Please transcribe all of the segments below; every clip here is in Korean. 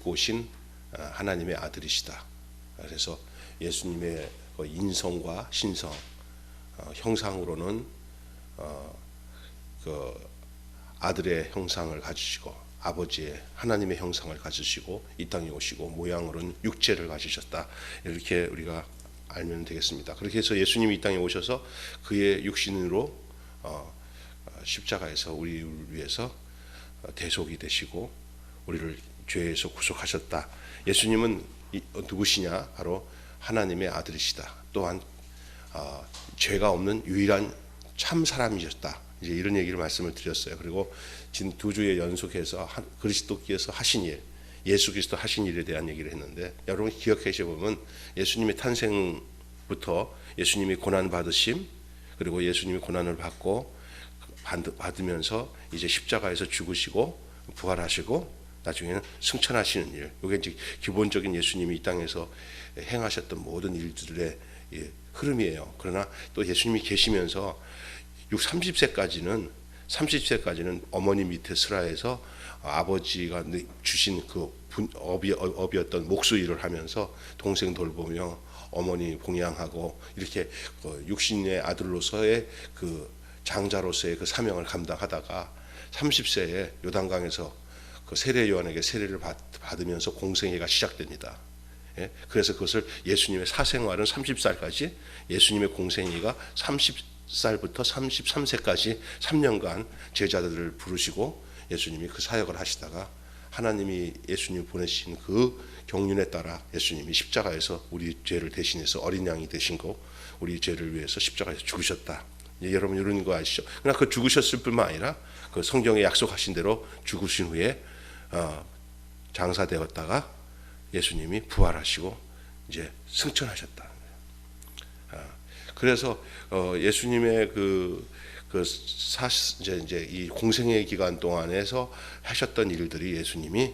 데리고 오신 하나님의 아들이시다. 그래서 예수님의 인성과 신성, 형상으로는 그 아들의 형상을 가지시고 아버지의 하나님의 형상을 가지시고 이 땅에 오시고 모양으로는 육체를 가지셨다. 이렇게 우리가 알면 되겠습니다. 그렇게 해서 예수님이 이 땅에 오셔서 그의 육신으로 십자가에서 우리를 위해서 대속이 되시고 우리를 죄에서 구속하셨다. 예수님은 누구시냐? 바로 하나님의 아들이시다. 또한 죄가 없는 유일한 참 사람이셨다. 이제 이런 얘기를 말씀을 드렸어요. 그리고 지금 두 주에 연속해서 그리스도께서 하신 일, 예수 그리스도 하신 일에 대한 얘기를 했는데, 여러분 기억하셔 보면 예수님의 탄생부터 예수님이 고난 받으심, 그리고 예수님이 고난을 받으면서 이제 십자가에서 죽으시고 부활하시고 나중에는 승천하시는 일, 이게 이제 기본적인 예수님이 이 땅에서 행하셨던 모든 일들의 흐름이에요. 그러나 또 예수님이 계시면서 30세까지는 어머니 밑에 스라에서 아버지가 주신 그 업이었던 목수 일을 하면서 동생 돌보며 어머니 봉양하고 이렇게 육신의 아들로서의 그 장자로서의 그 사명을 감당하다가 30세에 요단강에서 그 세례 요한에게 세례를 받으면서 공생애가 시작됩니다. 예? 그래서 그것을 예수님의 사생활은 30살까지, 예수님의 공생애가 30살부터 33세까지 3년간 제자들을 부르시고 예수님이 그 사역을 하시다가 하나님이 예수님 보내신 그 경륜에 따라 예수님이 십자가에서 우리 죄를 대신해서 어린 양이 되신 거, 우리 죄를 위해서 십자가에서 죽으셨다. 여러분 이런 거 아시죠? 그러나 그 죽으셨을 뿐만 아니라 그 성경에 약속하신 대로 죽으신 후에 장사되었다가 예수님이 부활하시고 이제 승천하셨다. 그래서 예수님의 이제 이 공생애 기간 동안에서 하셨던 일들이 예수님이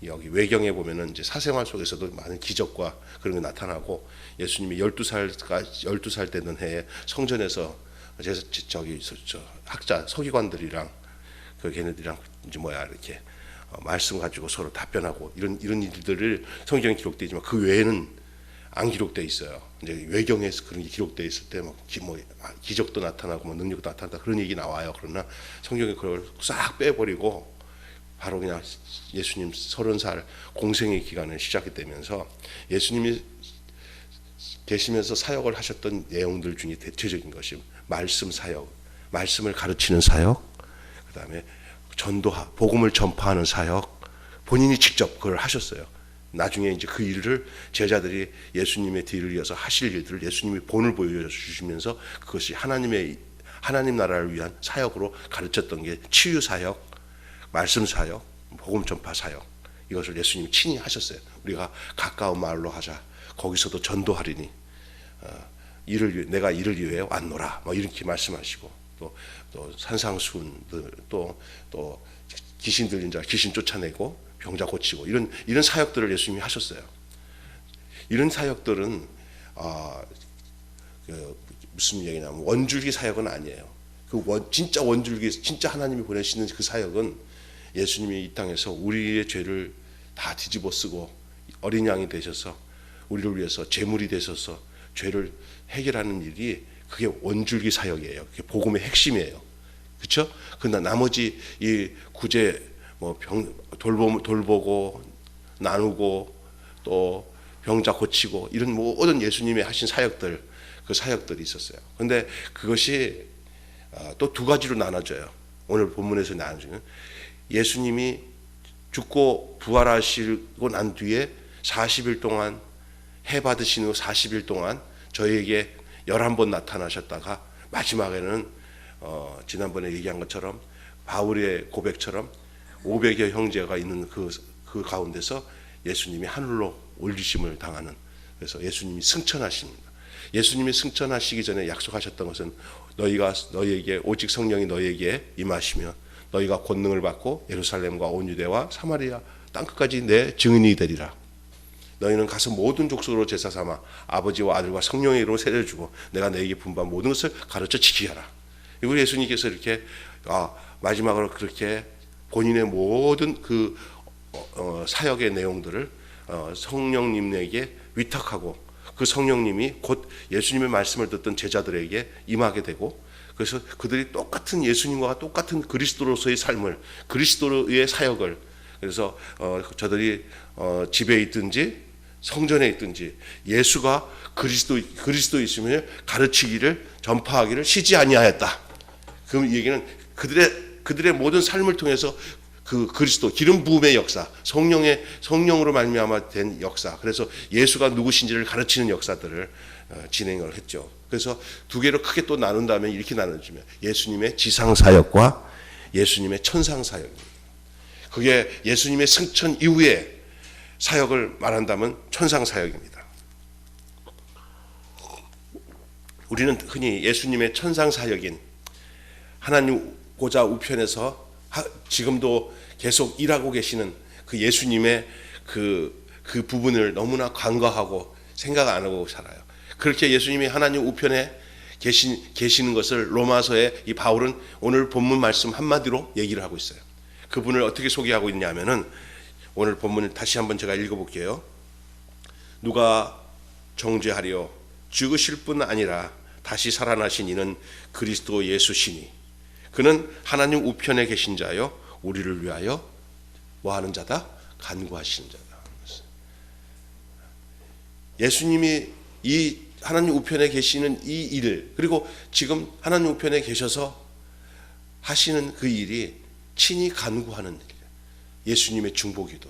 여기 외경에 보면은 이제 사생활 속에서도 많은 기적과 그런 게 나타나고, 예수님이 12살 되는 해에 성전에서 학자 서기관들이랑 걔네들이랑 이제 이렇게 말씀 가지고 서로 답변하고 이런 일들을 성경에 기록되지만 그 외에는 안 기록돼 있어요. 이제 외경에서 그런 게 기록돼 있을 때 기적도 나타나고 능력도 나타난다 그런 얘기 나와요. 그러나 성경에 그걸 싹 빼버리고 바로 그냥 예수님 30살 공생의 기간을 시작이 되면서 예수님이 계시면서 사역을 하셨던 내용들 중에 대체적인 것이 말씀 사역, 말씀을 가르치는 사역, 그 다음에 복음을 전파하는 사역, 본인이 직접 그걸 하셨어요. 나중에 이제 그 일을 제자들이 예수님의 뒤를 이어서 하실 일들을 예수님이 본을 보여주시면서 그것이 하나님 나라를 위한 사역으로 가르쳤던 게 치유 사역, 말씀 사역, 복음 전파 사역, 이것을 예수님이 친히 하셨어요. 우리가 가까운 마을로 가자, 거기서도 전도하리니 내가 이를 위해 왔노라, 이렇게 말씀하시고, 또 산상수훈들, 또 귀신 들린 자 귀신 쫓아내고 병자 고치고 이런 사역들을 예수님이 하셨어요. 이런 사역들은 무슨 얘기냐면 원줄기 사역은 아니에요. 진짜 원줄기, 진짜 하나님이 보내시는 그 사역은 예수님이 이 땅에서 우리의 죄를 다 뒤집어 쓰고 어린 양이 되셔서 우리를 위해서 제물이 되셔서 죄를 해결하는 일이, 그게 원줄기 사역이에요. 그게 복음의 핵심이에요. 그렇죠? 그러나 나머지 이 구제 돌보고 나누고 또 병자 고치고 이런 모든 예수님이 하신 사역들, 그 사역들이 있었어요. 그런데 그것이 또 두 가지로 나눠져요. 오늘 본문에서 나눠지는, 예수님이 죽고 부활하시고 난 뒤에 40일 동안 해 받으신 후 40일 동안 저희에게 11번 나타나셨다가 마지막에는 지난번에 얘기한 것처럼 바울의 고백처럼 500여 형제가 있는 그 가운데서 예수님이 하늘로 올리심을 당하는, 그래서 예수님이 승천하십니다. 예수님이 승천하시기 전에 약속하셨던 것은 너희에게 오직 성령이 너희에게 임하시면 너희가 권능을 받고 예루살렘과 온 유대와 사마리아 땅끝까지 내 증인이 되리라. 너희는 가서 모든 족속으로 제사 삼아 아버지와 아들과 성령의 이름으로 세례를 주고 내가 너희에게 분부한 모든 것을 가르쳐 지키게 하라. 이거 예수님께서 이렇게 마지막으로 그렇게 본인의 모든 그 사역의 내용들을 성령님에게 위탁하고 그 성령님이 곧 예수님의 말씀을 듣던 제자들에게 임하게 되고, 그래서 그들이 똑같은 예수님과 똑같은 그리스도로서의 삶을, 그리스도의 사역을, 그래서 저들이 집에 있든지 성전에 있든지 예수가 그리스도이심을 가르치기를, 전파하기를 쉬지 아니하였다. 그 얘기는 그들의 모든 삶을 통해서 그 그리스도 기름 부음의 역사, 성령으로 말미암아 된 역사, 그래서 예수가 누구신지를 가르치는 역사들을 진행을 했죠. 그래서 두 개로 크게 또 나눈다면 이렇게 나눠지면 예수님의 지상 사역과 예수님의 천상 사역입니다. 그게 예수님의 승천 이후의 사역을 말한다면 천상 사역입니다. 우리는 흔히 예수님의 천상 사역인 하나님 보좌 우편에서 지금도 계속 일하고 계시는 그 예수님의 그 부분을 너무나 간과하고 생각 안 하고 살아요. 그렇게 예수님이 하나님 우편에 계시는 것을 로마서의 이 바울은 오늘 본문 말씀 한마디로 얘기를 하고 있어요. 그분을 어떻게 소개하고 있냐면은 오늘 본문을 다시 한번 제가 읽어볼게요. 누가 정죄하려 죽으실 뿐 아니라 다시 살아나신 이는 그리스도 예수시니 그는 하나님 우편에 계신 자요 우리를 위하여 뭐하는 자다? 간구하시는 자다. 예수님이 이 하나님 우편에 계시는 이 일을, 그리고 지금 하나님 우편에 계셔서 하시는 그 일이 친히 간구하는 일이에요. 예수님의 중보기도.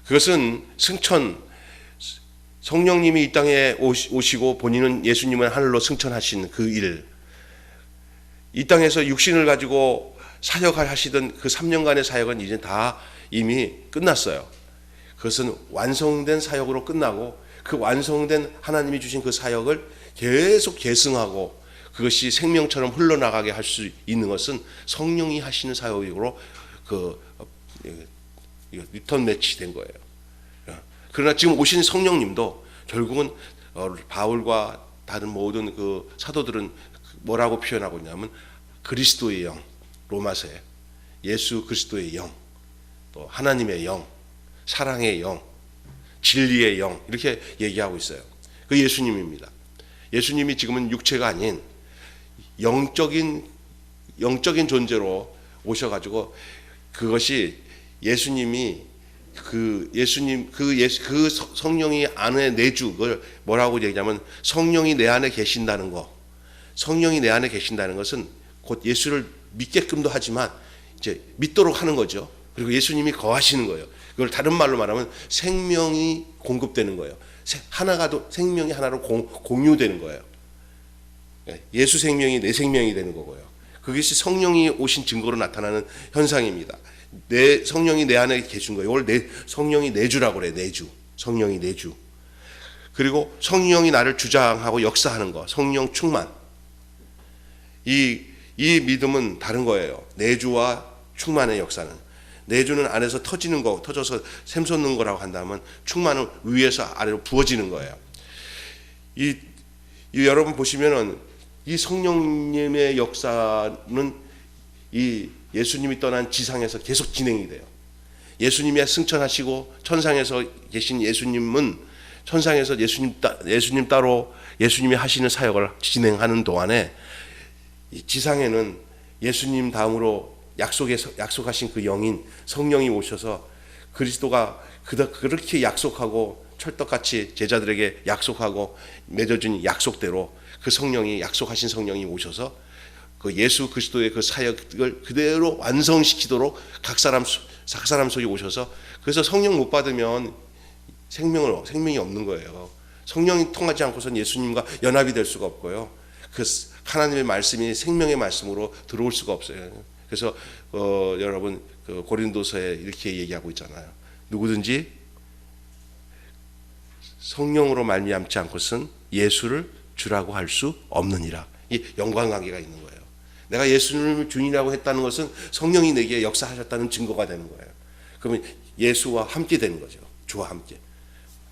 그것은 승천, 성령님이 이 땅에 오시고 본인은 예수님을 하늘로 승천하신 그 일, 이 땅에서 육신을 가지고 사역을 하시던 그 3년간의 사역은 이제 다 이미 끝났어요. 그것은 완성된 사역으로 끝나고 그 완성된 하나님이 주신 그 사역을 계속 계승하고 그것이 생명처럼 흘러나가게 할 수 있는 것은 성령이 하시는 사역으로 리턴 매치된 거예요. 그러나 지금 오신 성령님도 결국은 바울과 다른 모든 그 사도들은 뭐라고 표현하고 있냐면 그리스도의 영, 로마서에 예수 그리스도의 영, 또 하나님의 영, 사랑의 영, 진리의 영, 이렇게 얘기하고 있어요. 그 예수님입니다. 예수님이 지금은 육체가 아닌 영적인 존재로 오셔가지고 그것이 예수님이 그 성령이 안에 내주, 그걸 뭐라고 얘기하면 성령이 내 안에 계신다는 거. 성령이 내 안에 계신다는 것은 곧 예수를 믿게끔도 하지만 이제 믿도록 하는 거죠. 그리고 예수님이 거하시는 거예요. 그걸 다른 말로 말하면 생명이 공급되는 거예요. 생명이 하나로 공유되는 거예요. 예수 생명이 내 생명이 되는 거고요. 그것이 성령이 오신 증거로 나타나는 현상입니다. 내 성령이 내 안에 계신 거예요. 이걸 성령이 내주라고 그래요. 내주. 성령이 내주. 그리고 성령이 나를 주장하고 역사하는 거. 성령 충만. 이 믿음은 다른 거예요. 내주와 충만의 역사는. 내주는 안에서 터지는 거, 터져서 샘솟는 거라고 한다면 충만은 위에서 아래로 부어지는 거예요. 이 여러분 보시면은 이 성령님의 역사는 이 예수님이 떠난 지상에서 계속 진행이 돼요. 예수님이 승천하시고 천상에서 계신 예수님은 천상에서 예수님 따로 예수님이 하시는 사역을 진행하는 동안에 지상에는 예수님 다음으로 약속하신 그 영인 성령이 오셔서 그리스도가 그렇게 약속하고 철떡같이 제자들에게 약속하고 맺어준 약속대로 그 성령이 약속하신 성령이 오셔서 그 예수 그리스도의 그 사역을 그대로 완성시키도록 각 사람 속에 오셔서, 그래서 성령 못 받으면 생명이 없는 거예요. 성령이 통하지 않고선 예수님과 연합이 될 수가 없고요. 그 하나님의 말씀이 생명의 말씀으로 들어올 수가 없어요. 그래서 여러분 그 고린도서에 이렇게 얘기하고 있잖아요. 누구든지 성령으로 말미암지 않고선 예수를 주라고 할 수 없느니라. 이 연관관계가 있는 거예요. 내가 예수님을 주인이라고 했다는 것은 성령이 내게 역사하셨다는 증거가 되는 거예요. 그러면 예수와 함께 되는 거죠. 주와 함께.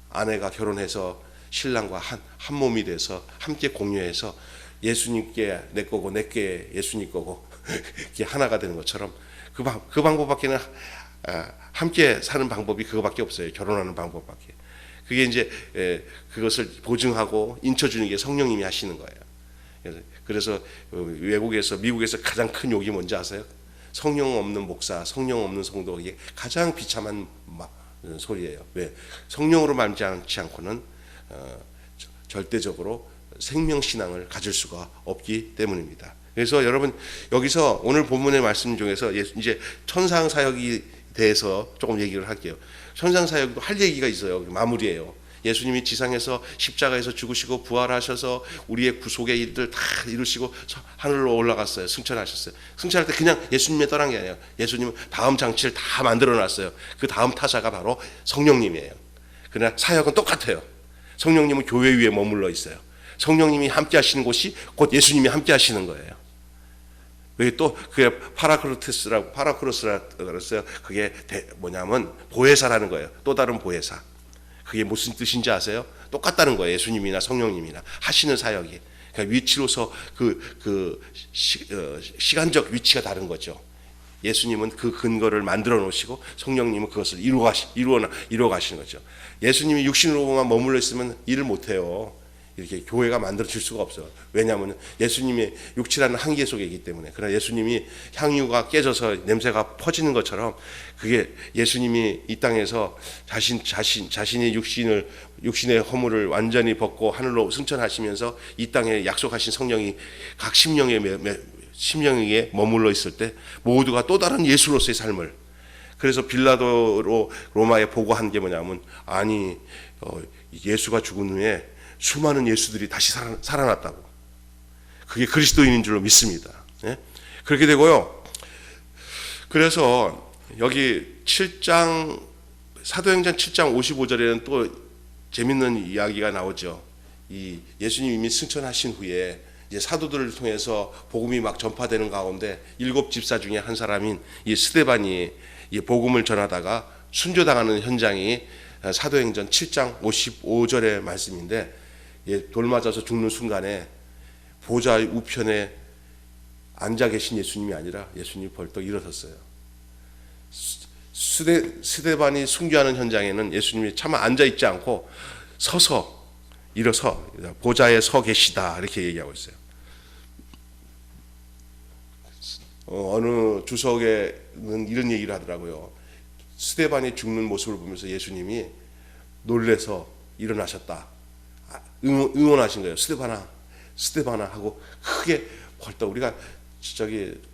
아내가 결혼해서 신랑과 한 몸이 돼서 함께 공유해서 예수님께 내 거고 내게 예수님 거고 이게 하나가 되는 것처럼 그 방법밖에는 함께 사는 방법이 그거밖에 없어요. 결혼하는 방법밖에. 그게 이제 그것을 보증하고 인쳐주는 게 성령님이 하시는 거예요. 그래서 외국에서 미국에서 가장 큰 욕이 뭔지 아세요? 성령 없는 목사, 성령 없는 성도, 이게 가장 비참한 소리예요. 왜? 성령으로 말미암지 않고는 절대적으로 생명신앙을 가질 수가 없기 때문입니다. 그래서 여러분 여기서 오늘 본문의 말씀 중에서 이제 천상 사역에 대해서 조금 얘기를 할게요. 천상 사역도 할 얘기가 있어요. 마무리예요. 예수님이 지상에서 십자가에서 죽으시고 부활하셔서 우리의 구속의 일들 다 이루시고 하늘로 올라갔어요. 승천하셨어요. 승천할 때 그냥 예수님이 떠난 게 아니에요. 예수님은 다음 장치를 다 만들어 놨어요. 그 다음 타자가 바로 성령님이에요. 그러나 사역은 똑같아요. 성령님은 교회 위에 머물러 있어요. 성령님이 함께 하시는 곳이 곧 예수님이 함께 하시는 거예요. 그게 또 그게 파라크로스라고 그랬어요. 그게 뭐냐면 보혜사라는 거예요. 또 다른 보혜사. 그게 무슨 뜻인지 아세요? 똑같다는 거예요. 예수님이나 성령님이나 하시는 사역이. 그러니까 위치로서 시간적 위치가 다른 거죠. 예수님은 그 근거를 만들어 놓으시고 성령님은 그것을 이루어 가시는 거죠. 예수님이 육신으로만 머물러 있으면 일을 못 해요. 이렇게 교회가 만들어질 수가 없어요. 왜냐하면 예수님의 육체라는 한계 속에 있기 때문에. 그러나 예수님이 향유가 깨져서 냄새가 퍼지는 것처럼 그게 예수님이 이 땅에서 자신의 육신의 허물을 완전히 벗고 하늘로 승천하시면서 이 땅에 약속하신 성령이 각 심령에 머물러 있을 때 모두가 또 다른 예수로서의 삶을. 그래서 빌라도로 로마에 보고한 게 뭐냐면 예수가 죽은 후에 수많은 예수들이 다시 살아났다고. 그게 그리스도인인 줄로 믿습니다. 예? 그렇게 되고요. 그래서 여기 7장 사도행전 7장 55절에는 또 재밌는 이야기가 나오죠. 이 예수님 이미 승천하신 후에 이제 사도들을 통해서 복음이 막 전파되는 가운데 7 집사 중에 한 사람인 이 스데반이 이 복음을 전하다가 순교당하는 현장이 사도행전 7장 55절의 말씀인데, 돌 맞아서 죽는 순간에 보좌 우편에 앉아 계신 예수님이 아니라 예수님이 벌떡 일어섰어요. 스데반이 순교하는 현장에는 예수님이 차마 앉아 있지 않고 일어서 보좌에 서 계시다 이렇게 얘기하고 있어요. 어느 주석에는 이런 얘기를 하더라고요. 스데반이 죽는 모습을 보면서 예수님이 놀래서 일어나셨다. 응원하신 거예요. 스데반아 하고 크게 벌떡. 우리가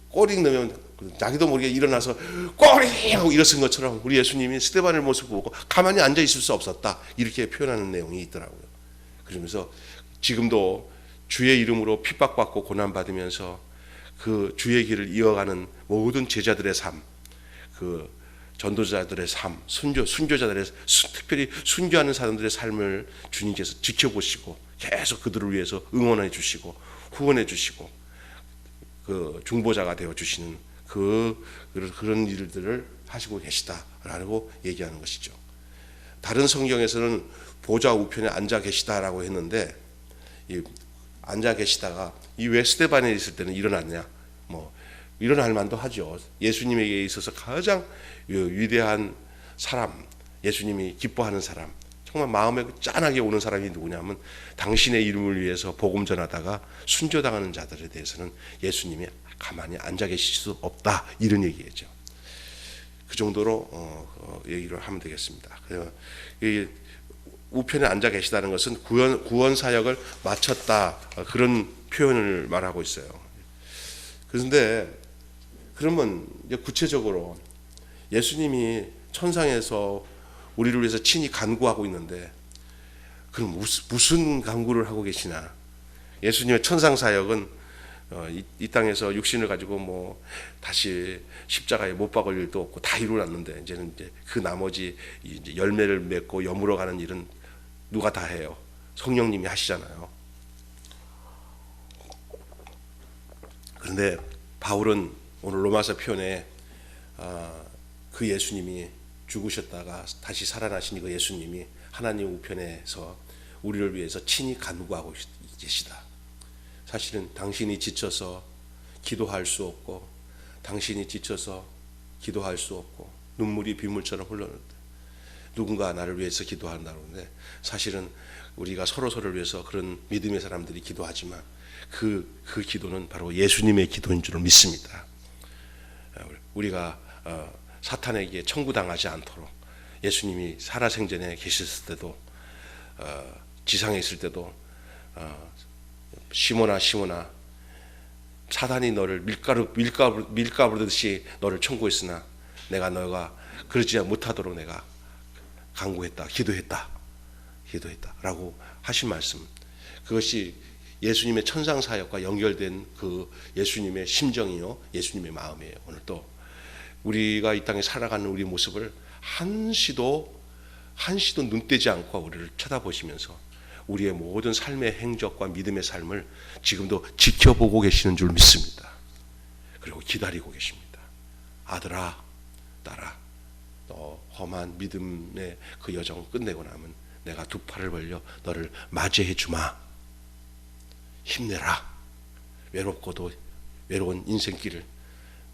꼬리 넣으면 자기도 모르게 일어나서 꼬리 하고 일어선 것처럼 우리 예수님이 스데반의 모습을 보고 가만히 앉아 있을 수 없었다. 이렇게 표현하는 내용이 있더라고요. 그러면서 지금도 주의 이름으로 핍박받고 고난받으면서 그 주의 길을 이어가는 모든 제자들의 삶, 그 전도자들의 삶, 순교자들의 특별히 순교하는 사람들의 삶을 주님께서 지켜보시고 계속 그들을 위해서 응원해 주시고 후원해 주시고 그 중보자가 되어 주시는 그런 일들을 하시고 계시다라고 얘기하는 것이죠. 다른 성경에서는 보좌 우편에 앉아 계시다라고 했는데, 이 앉아 계시다가 이 왜 스데반에 있을 때는 일어났냐? 일어날 만도 하죠. 예수님에게 있어서 가장 위대한 사람, 예수님이 기뻐하는 사람, 정말 마음에 짠하게 오는 사람이 누구냐면 당신의 이름을 위해서 복음 전하다가 순교당하는 자들에 대해서는 예수님이 가만히 앉아 계실 수 없다, 이런 얘기겠죠. 그 정도로 얘기를 하면 되겠습니다. 이 우편에 앉아 계시다는 것은 구원 사역을 마쳤다, 그런 표현을 말하고 있어요. 그런데 그러면 구체적으로 예수님이 천상에서 우리를 위해서 친히 간구하고 있는데 그럼 무슨 간구를 하고 계시나? 예수님의 천상 사역은 이 땅에서 육신을 가지고 다시 십자가에 못 박을 일도 없고 다 이루어놨는데, 이제는 그 나머지 이제 열매를 맺고 여물어 가는 일은 누가 다 해요? 성령님이 하시잖아요. 그런데 바울은 오늘 로마서 편에 그 예수님이 죽으셨다가 다시 살아나신 그 예수님이 하나님 우편에서 우리를 위해서 친히 간구하고 계시다. 사실은 당신이 지쳐서 기도할 수 없고, 당신이 지쳐서 기도할 수 없고 눈물이 빗물처럼 흘러는데 누군가 나를 위해서 기도한다고 하는데 사실은 우리가 서로서로를 위해서 그런 믿음의 사람들이 기도하지만 그 기도는 바로 예수님의 기도인 줄 믿습니다. 우리가 사탄에게 청구당하지 않도록 예수님이 살아생전에 계셨을 때도 지상에 있을 때도 시몬아 사단이 너를 밀가부르듯이 너를 청구했으나 내가 너가 그러지 못하도록 내가 간구했다, 기도했다라고 하신 말씀, 그것이 예수님의 천상 사역과 연결된 그 예수님의 심정이요, 예수님의 마음이에요. 오늘 또 우리가 이 땅에 살아가는 우리 모습을 한시도 눈 떼지 않고 우리를 쳐다보시면서 우리의 모든 삶의 행적과 믿음의 삶을 지금도 지켜보고 계시는 줄 믿습니다. 그리고 기다리고 계십니다. 아들아, 딸아, 너 험한 믿음의 그 여정을 끝내고 나면 내가 두 팔을 벌려 너를 맞이해 주마. 힘내라. 외롭고도 외로운 인생길을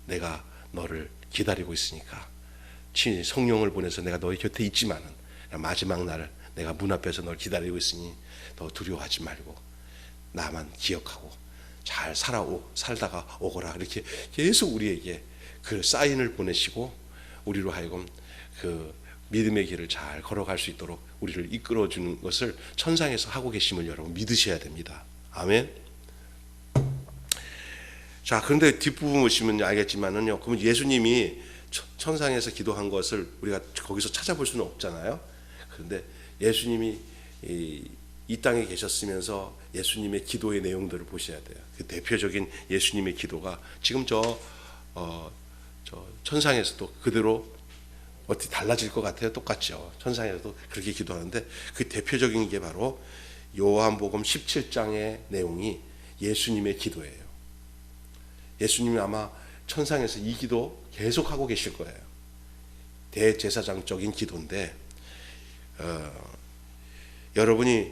내가 너를 기다리고 있으니까 친히 성령을 보내서 내가 너의 곁에 있지만은 마지막 날 내가 문 앞에서 널 기다리고 있으니 너 두려워하지 말고 나만 기억하고 잘 살다가 오거라. 이렇게 계속 우리에게 그 사인을 보내시고 우리로 하여금 그 믿음의 길을 잘 걸어갈 수 있도록 우리를 이끌어 주는 것을 천상에서 하고 계심을 여러분 믿으셔야 됩니다. 아멘. 자, 그런데 뒷부분 보시면 알겠지만은요, 그러면 예수님이 천상에서 기도한 것을 우리가 거기서 찾아볼 수는 없잖아요. 그런데 예수님이 이 땅에 계셨으면서 예수님의 기도의 내용들을 보셔야 돼요. 그 대표적인 예수님의 기도가 지금 저 천상에서도 그대로 어떻게 달라질 것 같아요? 똑같죠. 천상에서도 그렇게 기도하는데 그 대표적인 게 바로 요한복음 17장의 내용이 예수님의 기도예요. 예수님이 아마 천상에서 이 기도 계속하고 계실 거예요. 대제사장적인 기도인데 여러분이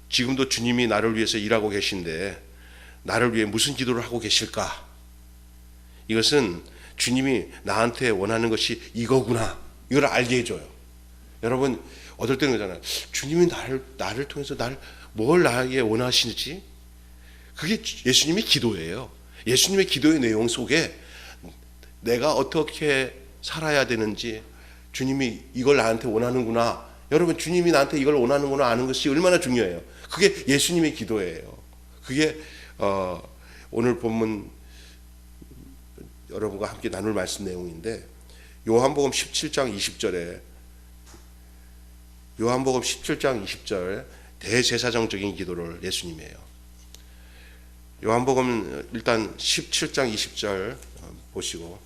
지금도 주님이 나를 위해서 일하고 계신데 나를 위해 무슨 기도를 하고 계실까? 이것은 주님이 나한테 원하는 것이 이거구나, 이걸 알게 해줘요. 여러분 어떨 때는 그러잖아요. 주님이 나를 통해서 뭘 나에게 원하시는지, 그게 예수님의 기도예요. 예수님의 기도의 내용 속에 내가 어떻게 살아야 되는지, 주님이 이걸 나한테 원하는구나, 여러분 주님이 나한테 이걸 원하는구나 아는 것이 얼마나 중요해요. 그게 예수님의 기도예요. 그게 오늘 본문 여러분과 함께 나눌 말씀 내용인데, 요한복음 17장 20절에 요한복음 17장 20절 대제사장적인 기도를 예수님이 해요. 요한복음 일단 17장 20절 보시고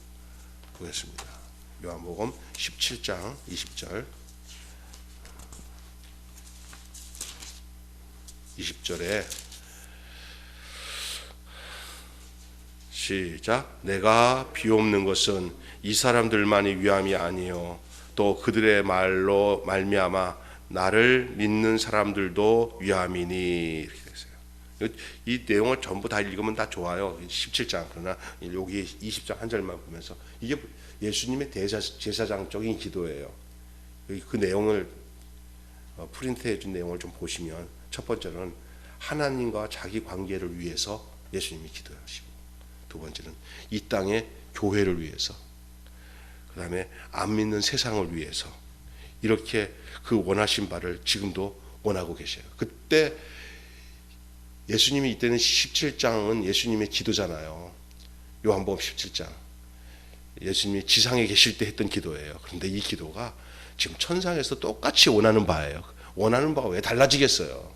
보겠습니다. 요한복음 17장 20절 20절에 시작. 내가 비옵는 것은 이 사람들만이 위함이 아니요 또 그들의 말로 말미암아 나를 믿는 사람들도 위함이니. 이렇게 됐어요. 이 내용을 전부 다 읽으면 다 좋아요. 17장. 그러나 여기 20장 한 절만 보면서 이게 예수님의 제사장적인 기도예요. 그 내용을 프린트해 준 내용을 좀 보시면, 첫 번째는 하나님과 자기 관계를 위해서 예수님이 기도하시고, 두 번째는 이 땅의 교회를 위해서, 그 다음에 안 믿는 세상을 위해서, 이렇게 그 원하신 바를 지금도 원하고 계셔요. 그때 예수님이 이때는 17장은 예수님의 기도잖아요. 요한복음 17장 예수님이 지상에 계실 때 했던 기도예요. 그런데 이 기도가 지금 천상에서 똑같이 원하는 바예요. 원하는 바가 왜 달라지겠어요?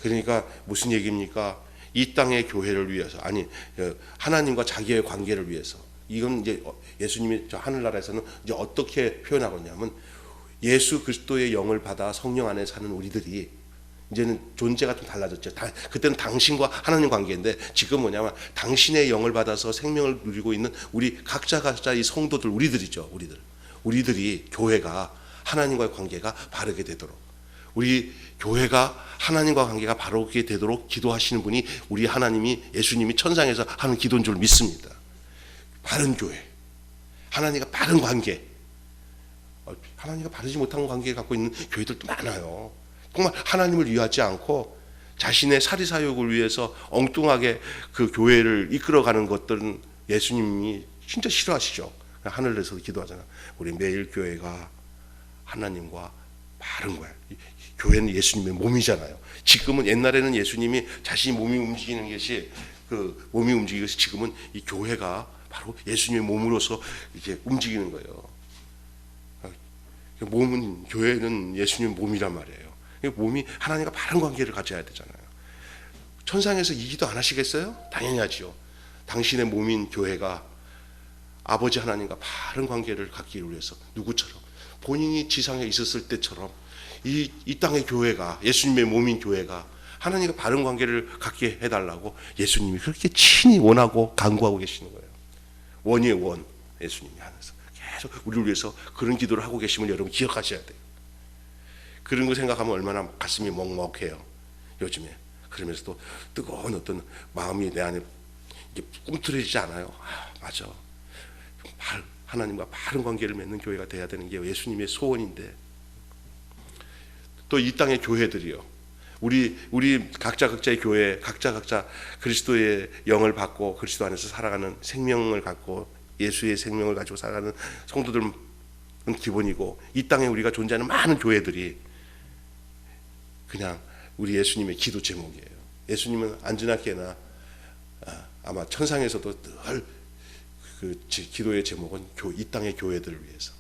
그러니까 무슨 얘기입니까? 이 땅의 교회를 위해서, 아니 하나님과 자기의 관계를 위해서. 이건 이제 예수님이 저 하늘나라에서는 이제 어떻게 표현하고 있냐면, 예수 그리스도의 영을 받아 성령 안에 사는 우리들이 이제는 존재가 좀 달라졌죠. 그때는 당신과 하나님 관계인데 지금 뭐냐면 당신의 영을 받아서 생명을 누리고 있는 우리 각자 이 성도들, 우리들이죠. 우리들이 교회가 하나님과의 관계가 바르게 되도록, 우리 교회가 하나님과 관계가 바르게 되도록 기도하시는 분이 우리 하나님이, 예수님이 천상에서 하는 기도인 줄 믿습니다. 바른 교회, 하나님과 바른 관계, 하나님과 바르지 못한 관계를 갖고 있는 교회들도 많아요. 정말 하나님을 위하지 않고 자신의 사리사욕을 위해서 엉뚱하게 그 교회를 이끌어가는 것들은 예수님이 진짜 싫어하시죠. 하늘에서도 기도하잖아. 우리 매일 교회가 하나님과 바른 거야. 교회는 예수님의 몸이잖아요. 지금은, 옛날에는 예수님이 자신이 몸이 움직이는 것이, 그 몸이 움직이는 것이, 지금은 이 교회가 바로 예수님의 몸으로서 이제 움직이는 거예요. 몸은, 교회는 예수님 몸이란 말이에요. 몸이 하나님과 바른 관계를 가져야 되잖아요. 천상에서 이 기도 안 하시겠어요? 당연히 하지요. 당신의 몸인 교회가 아버지 하나님과 바른 관계를 갖기 위해서 누구처럼, 본인이 지상에 있었을 때처럼 이 땅의 교회가, 예수님의 몸인 교회가 하나님과 바른 관계를 갖게 해달라고 예수님이 그렇게 친히 원하고 간구하고 계시는 거예요. 원이의 원, 예수님이 하면서 계속 우리를 위해서 그런 기도를 하고 계심을 여러분 기억하셔야 돼요. 그런 거 생각하면 얼마나 가슴이 먹먹해요, 요즘에. 그러면서도 뜨거운 어떤 마음이 내 안에 꿈틀어지지 않아요. 맞아, 하나님과 바른 관계를 맺는 교회가 돼야 되는 게 예수님의 소원인데, 또 이 땅의 교회들이요, 우리 각자의 교회, 각자 그리스도의 영을 받고 그리스도 안에서 살아가는 생명을 갖고 예수의 생명을 가지고 살아가는 성도들은 기본이고, 이 땅에 우리가 존재하는 많은 교회들이 그냥 우리 예수님의 기도 제목이에요. 예수님은 안지나게나 아마 천상에서도 늘 그 기도의 제목은 이 땅의 교회들을 위해서.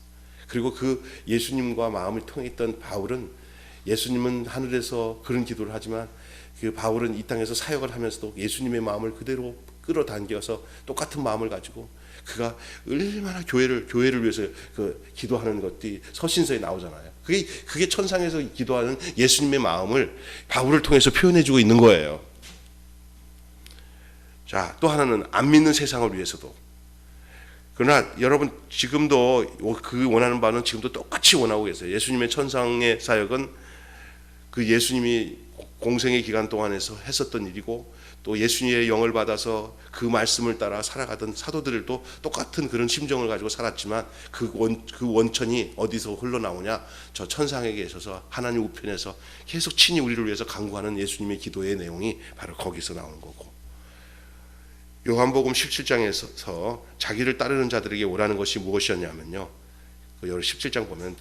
그리고 그 예수님과 마음을 통했던 바울은, 예수님은 하늘에서 그런 기도를 하지만 그 바울은 이 땅에서 사역을 하면서도 예수님의 마음을 그대로 끌어당겨서 똑같은 마음을 가지고 그가 얼마나 교회를 위해서 그 기도하는 것들이 서신서에 나오잖아요. 그게 천상에서 기도하는 예수님의 마음을 바울을 통해서 표현해주고 있는 거예요. 자, 또 하나는 안 믿는 세상을 위해서도. 그러나 여러분, 지금도 그 원하는 바는 지금도 똑같이 원하고 계세요. 예수님의 천상의 사역은 그 예수님이 공생의 기간 동안에서 했었던 일이고, 또 예수님의 영을 받아서 그 말씀을 따라 살아가던 사도들도 똑같은 그런 심정을 가지고 살았지만 그 원천이 어디서 흘러나오냐? 저 천상에 계셔서 하나님 우편에서 계속 친히 우리를 위해서 간구하는 예수님의 기도의 내용이 바로 거기서 나오는 거고, 요한복음 17장에서 자기를 따르는 자들에게 오라는 것이 무엇이었냐면요, 그 17장 보면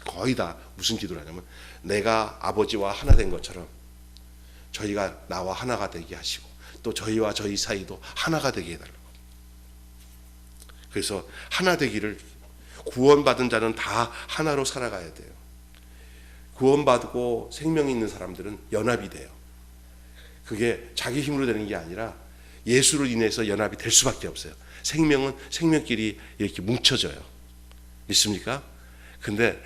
거의 다 무슨 기도를 하냐면, 내가 아버지와 하나 된 것처럼 저희가 나와 하나가 되게 하시고, 또 저희와 저희 사이도 하나가 되게 해달라고. 그래서 하나 되기를, 구원받은 자는 다 하나로 살아가야 돼요. 구원받고 생명이 있는 사람들은 연합이 돼요. 그게 자기 힘으로 되는 게 아니라 예수로 인해서 연합이 될 수밖에 없어요. 생명은 생명끼리 이렇게 뭉쳐져요. 믿습니까? 근데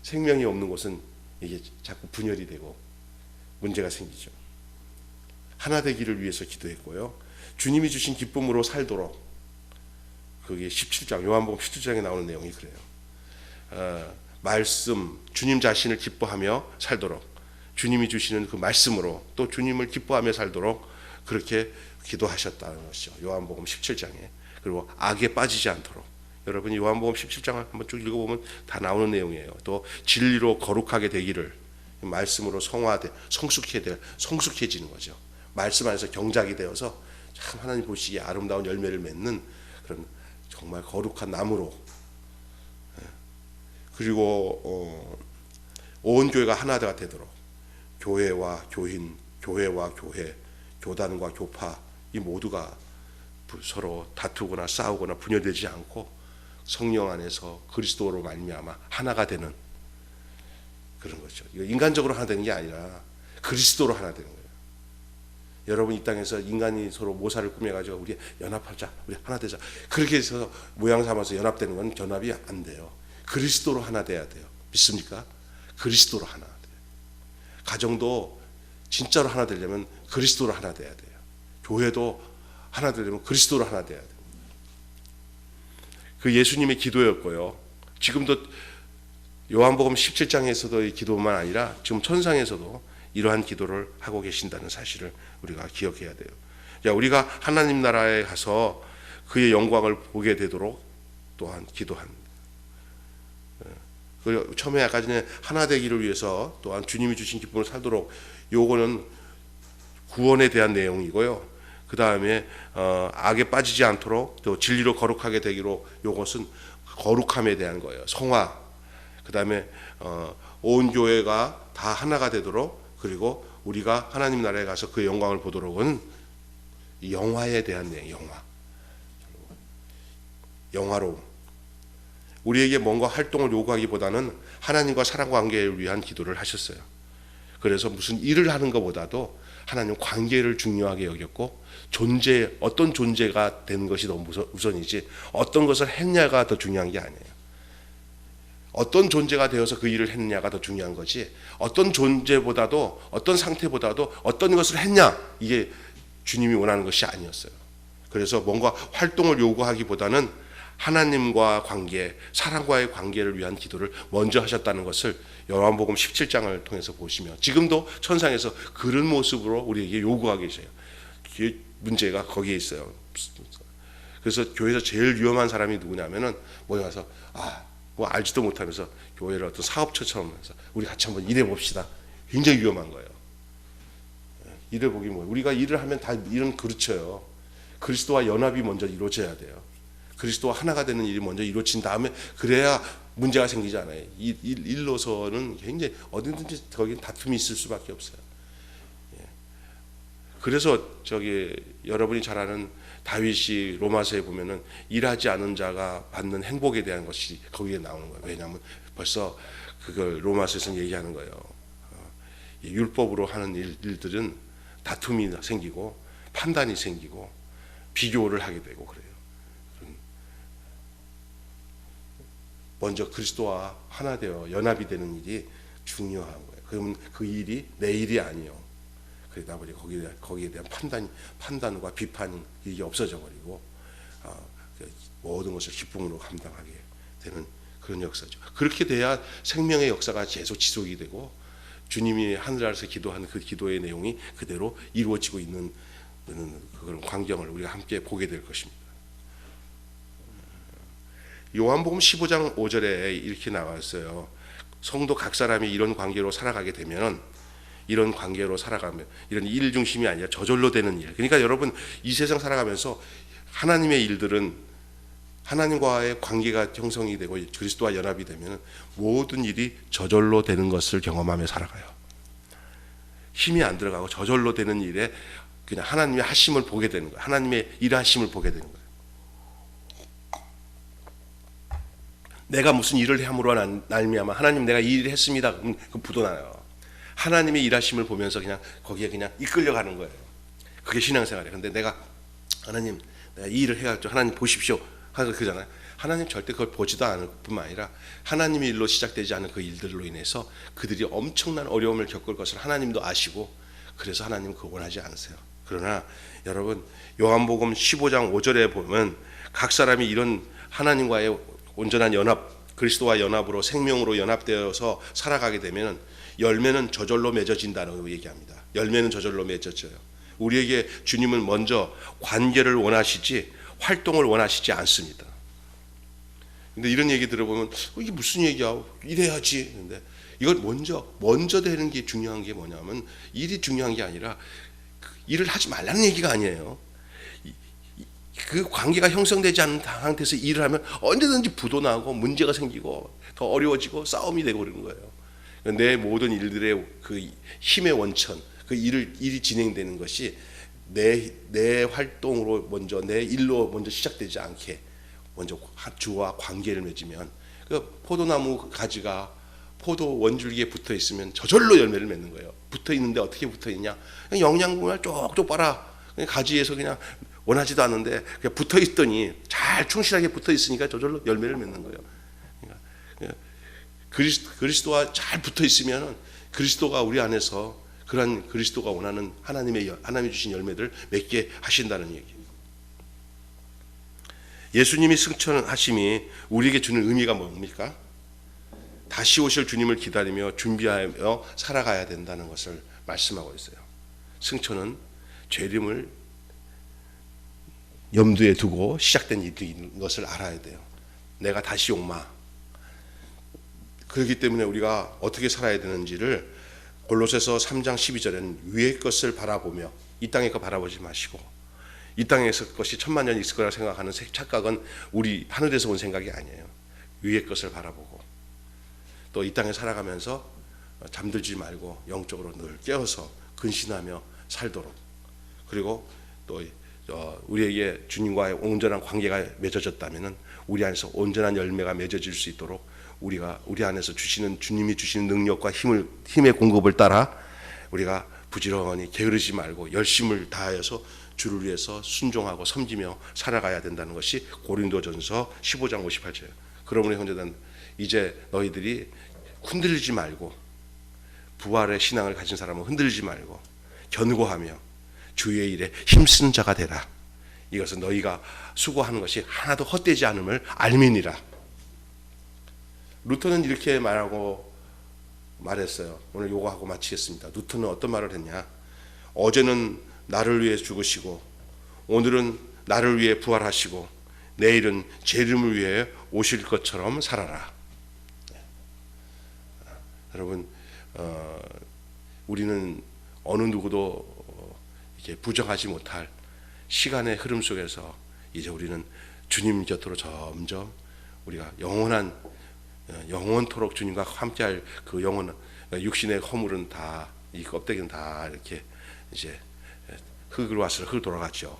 생명이 없는 곳은 이게 자꾸 분열이 되고 문제가 생기죠. 하나 되기를 위해서 기도했고요. 주님이 주신 기쁨으로 살도록, 그게 17장, 요한복음 17장에 나오는 내용이 그래요. 말씀, 주님 자신을 기뻐하며 살도록, 주님이 주시는 그 말씀으로 또 주님을 기뻐하며 살도록 그렇게 기도하셨다는 것이죠. 요한복음 17장에. 그리고 악에 빠지지 않도록. 여러분, 요한복음 17장을 한번 쭉 읽어보면 다 나오는 내용이에요. 또 진리로 거룩하게 되기를, 말씀으로 성숙해지는 거죠. 말씀 안에서 경작이 되어서 참 하나님 보시기에 아름다운 열매를 맺는 그런 정말 거룩한 나무로. 그리고 온 교회가 하나가 되도록, 교회와 교인, 교회와 교회, 교단과 교파, 이 모두가 서로 다투거나 싸우거나 분열되지 않고 성령 안에서 그리스도로 말미암아 하나가 되는 그런 거죠. 이거 인간적으로 하나 되는 게 아니라 그리스도로 하나 되는 거예요. 여러분, 이 땅에서 인간이 서로 모사를 꾸며가지고 우리 연합하자, 우리 하나 되자, 그렇게 해서 모양 삼아서 연합되는 건 연합이 안 돼요. 그리스도로 하나 돼야 돼요. 믿습니까? 그리스도로 하나 돼요. 가정도 진짜로 하나 되려면 그리스도로 하나 돼야 돼요. 교회도 하나 되려면 그리스도로 하나 돼야 돼요. 그 예수님의 기도였고요. 지금도 요한복음 17장에서도의 기도만 아니라 지금 천상에서도 이러한 기도를 하고 계신다는 사실을 우리가 기억해야 돼요. 자, 우리가 하나님 나라에 가서 그의 영광을 보게 되도록 또한 기도합니다. 처음에 아까 전에 하나 되기를 위해서 또한 주님이 주신 기쁨을 살도록, 요거는 구원에 대한 내용이고요. 그 다음에 악에 빠지지 않도록 또 진리로 거룩하게 되기로, 요것은 거룩함에 대한 거예요. 성화. 그 다음에 온 교회가 다 하나가 되도록, 그리고 우리가 하나님 나라에 가서 그 영광을 보도록은 영화에 대한 내용. 영화로움. 우리에게 뭔가 활동을 요구하기보다는 하나님과 사랑 관계를 위한 기도를 하셨어요. 그래서 무슨 일을 하는 것보다도 하나님 관계를 중요하게 여겼고, 어떤 존재가 되는 것이 너무 우선이지 어떤 것을 했냐가 더 중요한 게 아니에요. 어떤 존재가 되어서 그 일을 했느냐가 더 중요한 거지, 어떤 존재보다도 어떤 상태보다도 어떤 것을 했냐, 이게 주님이 원하는 것이 아니었어요. 그래서 뭔가 활동을 요구하기보다는 하나님과 관계, 사랑과의 관계를 위한 기도를 먼저 하셨다는 것을 요한복음 17장을 통해서 보시면, 지금도 천상에서 그런 모습으로 우리에게 요구하고 계세요. 문제가 거기에 있어요. 그래서 교회에서 제일 위험한 사람이 누구냐면은 모여서 뭐 알지도 못하면서 교회를 어떤 사업처처럼 해서 우리 같이 한번 일해 봅시다. 굉장히 위험한 거예요. 일해 보기 우리가 일을 하면 다 일은 그렇죠. 그리스도와 연합이 먼저 이루어져야 돼요. 그리스도와 하나가 되는 일이 먼저 이루어진 다음에, 그래야 문제가 생기지 않아요. 일로서는 굉장히 어디든지 거기 다툼이 있을 수밖에 없어요. 그래서 여러분이 잘 아는 다윗이 로마서에 보면은 일하지 않은 자가 받는 행복에 대한 것이 거기에 나오는 거예요. 왜냐하면 벌써 그걸 로마서에서는 얘기하는 거예요. 율법으로 하는 일들은 다툼이 생기고 판단이 생기고 비교를 하게 되고 그래요. 먼저 그리스도와 하나 되어 연합이 되는 일이 중요한 거예요. 그러면 그 일이 내 일이 아니에요. 그러다 보니 거기에 대한 판단과 비판, 이게 없어져 버리고 모든 것을 기쁨으로 감당하게 되는 그런 역사죠. 그렇게 돼야 생명의 역사가 계속 지속이 되고, 주님이 하늘나라에서 기도한 그 기도의 내용이 그대로 이루어지고 있는 그런 광경을 우리가 함께 보게 될 것입니다. 요한복음 15장 5절에 이렇게 나왔어요. 성도 각 사람이 이런 관계로 살아가게 되면, 이런 관계로 살아가면, 이런 일 중심이 아니라 저절로 되는 일. 그러니까 여러분, 이 세상 살아가면서 하나님의 일들은, 하나님과의 관계가 형성이 되고 그리스도와 연합이 되면 모든 일이 저절로 되는 것을 경험하며 살아가요. 힘이 안 들어가고 저절로 되는 일에 그냥 하나님의 하심을 보게 되는 거예요. 하나님의 일하심을 보게 되는 거예요. 내가 무슨 일을 함으로 말미암아 하나님 내가 이 일을 했습니다. 그럼 부도나요. 하나님의 일하심을 보면서 그냥 거기에 그냥 이끌려가는 거예요. 그게 신앙생활이에요. 근데 내가 하나님 내가 이 일을 해야죠. 하나님 보십시오. 하는 그잖아요. 하나님 절대 그걸 보지도 않을 뿐만 아니라 하나님의 일로 시작되지 않은 그 일들로 인해서 그들이 엄청난 어려움을 겪을 것을 하나님도 아시고, 그래서 하나님은 그걸 원하지 않으세요. 그러나 여러분, 요한복음 15장 5절에 보면 각 사람이 이런 하나님과의 온전한 연합, 그리스도와 연합으로 생명으로 연합되어서 살아가게 되면 열매는 저절로 맺어진다는 걸 얘기합니다. 열매는 저절로 맺어져요. 우리에게 주님은 먼저 관계를 원하시지 활동을 원하시지 않습니다. 근데 이런 얘기 들어보면 이게 무슨 얘기야? 이래야지. 근데 이걸 먼저 되는 게 중요한 게 뭐냐면, 일이 중요한 게 아니라 일을 하지 말라는 얘기가 아니에요. 그 관계가 형성되지 않은 상태에서 일을 하면 언제든지 부도 나고 문제가 생기고 더 어려워지고 싸움이 되고 그러는 거예요. 내 모든 일들의 그 힘의 원천, 그 일이 진행되는 것이 내 활동으로 먼저, 내 일로 먼저 시작되지 않게 먼저 주와 관계를 맺으면, 그 포도나무 가지가 포도 원줄기에 붙어 있으면 저절로 열매를 맺는 거예요. 붙어 있는데 어떻게 붙어 있냐? 그냥 영양분을 쪽쪽 빨아. 그냥 가지에서 그냥 원하지도 않은데 그냥 붙어 있더니 잘 충실하게 붙어 있으니까 저절로 열매를 맺는 거예요. 그러니까 그리스도와 잘 붙어 있으면 그리스도가 우리 안에서 그러한 그리스도가 원하는 하나님이 주신 열매들을 맺게 하신다는 얘기예요. 예수님이 승천하심이 우리에게 주는 의미가 뭡니까? 다시 오실 주님을 기다리며 준비하며 살아가야 된다는 것을 말씀하고 있어요. 승천은 죄림을 염두에 두고 시작된 일인 것을 알아야 돼요. 내가 다시 옥마. 그렇기 때문에 우리가 어떻게 살아야 되는지를 골로새서 3장 12절에는 위의 것을 바라보며 이 땅의 것 바라보지 마시고, 이 땅에서 것이 천만년 있을 거라 생각하는 착각은 우리 하늘에서 온 생각이 아니에요. 위의 것을 바라보고 또 이 땅에 살아가면서 잠들지 말고 영적으로 늘 깨어서 근신하며 살도록, 그리고 또 우리에게 주님과의 온전한 관계가 맺어졌다면 우리 안에서 온전한 열매가 맺어질 수 있도록 우리가 우리 안에서 주님이 주시는 능력과 힘의 공급을 따라 우리가 부지런히 게으르지 말고 열심을 다하여서 주를 위해서 순종하고 섬기며 살아가야 된다는 것이 고린도전서 15장 58절이에요. 그러므로 형제들, 이제 너희들이 흔들리지 말고, 부활의 신앙을 가진 사람은 흔들리지 말고 견고하며 주의 일에 힘쓰는 자가 되라. 이것은 너희가 수고하는 것이 하나도 헛되지 않음을 알미니라. 루터는 이렇게 말했어요. 오늘 요거하고 마치겠습니다. 루터는 어떤 말을 했냐? 어제는 나를 위해 죽으시고 오늘은 나를 위해 부활하시고 내일은 제 이름을 위해 오실 것처럼 살아라. 여러분, 우리는 어느 누구도 이렇게 부정하지 못할 시간의 흐름 속에서 이제 우리는 주님 곁으로 점점 우리가 영원토록 주님과 함께할 그 영원, 육신의 허물은 다, 이 껍데기는 다 이렇게 이제 흙으로 와서 흙으로 돌아갔죠.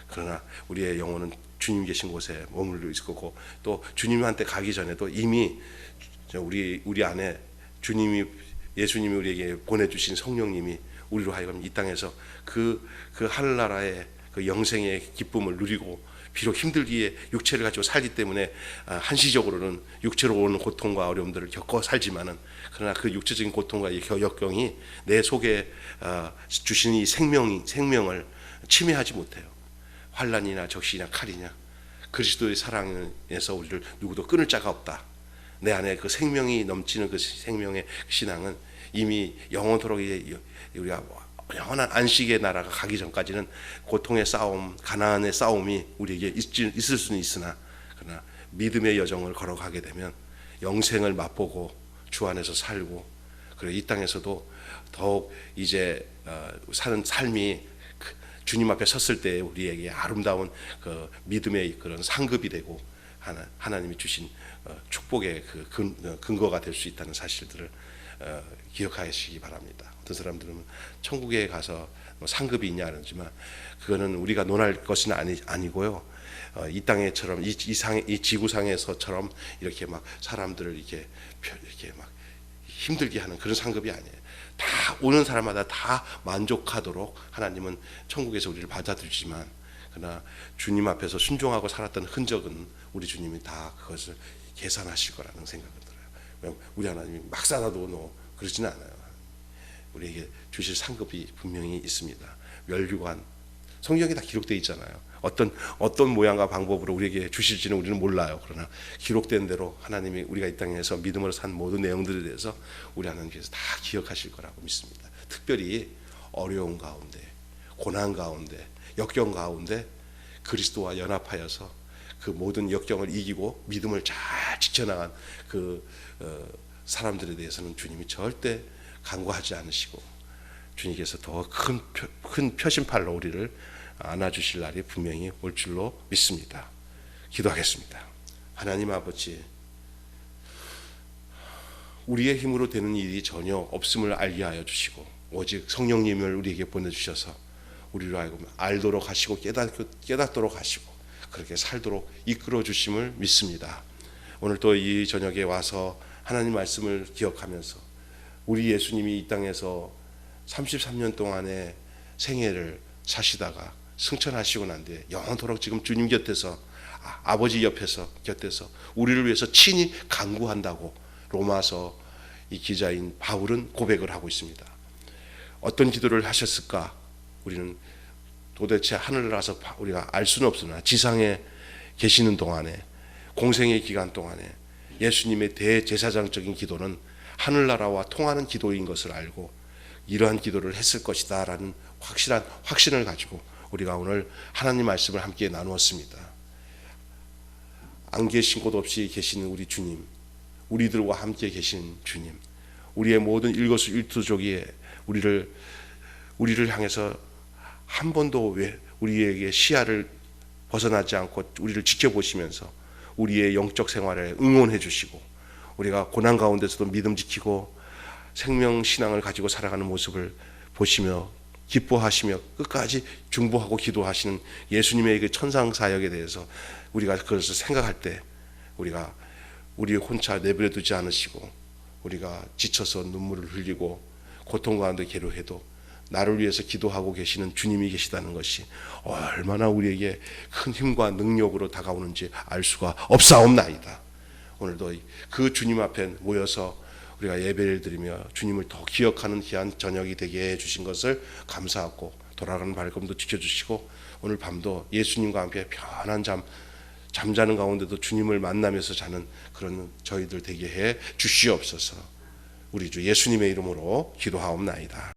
그러나 우리의 영혼은 주님 계신 곳에 머물러 있을 거고, 또 주님한테 가기 전에도 이미 우리 안에 예수님이 우리에게 보내주신 성령님이 우리로 하여금 이 땅에서 그 하늘나라의 그 영생의 기쁨을 누리고, 비록 힘들기에 육체를 가지고 살기 때문에 한시적으로는 육체로 오는 고통과 어려움들을 겪어 살지만은, 그러나 그 육체적인 고통과 이 역경이 내 속에 주신 이 생명을 침해하지 못해요. 환난이나 적시나 칼이냐, 그리스도의 사랑에서 우리를 누구도 끊을 자가 없다. 내 안에 그 생명이 넘치는 그 생명의 신앙은 이미 영원토록 우리가 영원한 안식의 나라가 가기 전까지는 고통의 싸움, 가난의 싸움이 우리에게 있을 수는 있으나, 그러나 믿음의 여정을 걸어가게 되면 영생을 맛보고 주 안에서 살고, 그리고 이 땅에서도 더욱 이제 사는 삶이 주님 앞에 섰을 때 우리에게 아름다운 그 믿음의 그런 상급이 되고 하나님이 주신 축복의 그 근거가 될 수 있다는 사실들을 기억하시기 바랍니다. 어떤 사람들은 천국에 가서 상급이 있냐 하지만 그거는 우리가 논할 것은 아니고요. 이 땅에처럼 이 지구상에서처럼 이렇게 막 사람들을 이렇게 막 힘들게 하는 그런 상급이 아니에요. 다 오는 사람마다 다 만족하도록 하나님은 천국에서 우리를 받아들이지만, 그러나 주님 앞에서 순종하고 살았던 흔적은 우리 주님이 다 그것을 계산하실 거라는 생각이 들어요. 우리 하나님이 막 쏟아도 그러지는 않아요. 우리에게 주실 상급이 분명히 있습니다. 멸류관, 성경에 다 기록되어 있잖아요. 어떤 모양과 방법으로 우리에게 주실지는 우리는 몰라요. 그러나 기록된 대로 하나님이 우리가 이 땅에서 믿음으로 산 모든 내용들에 대해서 우리 하나님께서 다 기억하실 거라고 믿습니다. 특별히 어려운 가운데, 고난 가운데, 역경 가운데 그리스도와 연합하여서 그 모든 역경을 이기고 믿음을 잘 지켜나간 그 사람들에 대해서는 주님이 절대 간과하지 않으시고 주님께서 더 큰 표심팔로 우리를 안아주실 날이 분명히 올 줄로 믿습니다. 기도하겠습니다. 하나님 아버지, 우리의 힘으로 되는 일이 전혀 없음을 알게 하여 주시고 오직 성령님을 우리에게 보내주셔서 우리로 하여금 알도록 하시고 깨닫도록 하시고 그렇게 살도록 이끌어 주심을 믿습니다. 오늘 또 이 저녁에 와서 하나님 말씀을 기억하면서 우리 예수님이 이 땅에서 33년 동안의 생애를 사시다가 승천하시고 난 뒤에 영원토록 지금 주님 곁에서 아버지 곁에서 우리를 위해서 친히 간구한다고 로마서 이 기자인 바울은 고백을 하고 있습니다. 어떤 기도를 하셨을까? 우리는 도대체 하늘나라서 우리가 알 수는 없으나 지상에 계시는 동안에, 공생의 기간 동안에 예수님의 대제사장적인 기도는 하늘나라와 통하는 기도인 것을 알고 이러한 기도를 했을 것이다 라는 확실한 확신을 가지고 우리가 오늘 하나님 말씀을 함께 나누었습니다. 안 계신 곳 없이 계시는 우리 주님, 우리들과 함께 계신 주님, 우리의 모든 일거수일투족이 우리를 향해서 한 번도 우리에게 시야를 벗어나지 않고 우리를 지켜보시면서 우리의 영적 생활에 응원해 주시고, 우리가 고난 가운데서도 믿음 지키고 생명 신앙을 가지고 살아가는 모습을 보시며 기뻐하시며 끝까지 중보하고 기도하시는 예수님의 그 천상 사역에 대해서 우리가 그것을 생각할 때 우리가 우리 혼자 내버려 두지 않으시고, 우리가 지쳐서 눈물을 흘리고 고통 가운데 괴로워해도 나를 위해서 기도하고 계시는 주님이 계시다는 것이 얼마나 우리에게 큰 힘과 능력으로 다가오는지 알 수가 없사옵나이다. 오늘도 그 주님 앞에 모여서 우리가 예배를 드리며 주님을 더 기억하는 귀한 저녁이 되게 해주신 것을 감사하고, 돌아가는 발걸음도 지켜주시고 오늘 밤도 예수님과 함께 편한 잠자는 가운데도 주님을 만나면서 자는 그런 저희들 되게 해 주시옵소서. 우리 주 예수님의 이름으로 기도하옵나이다.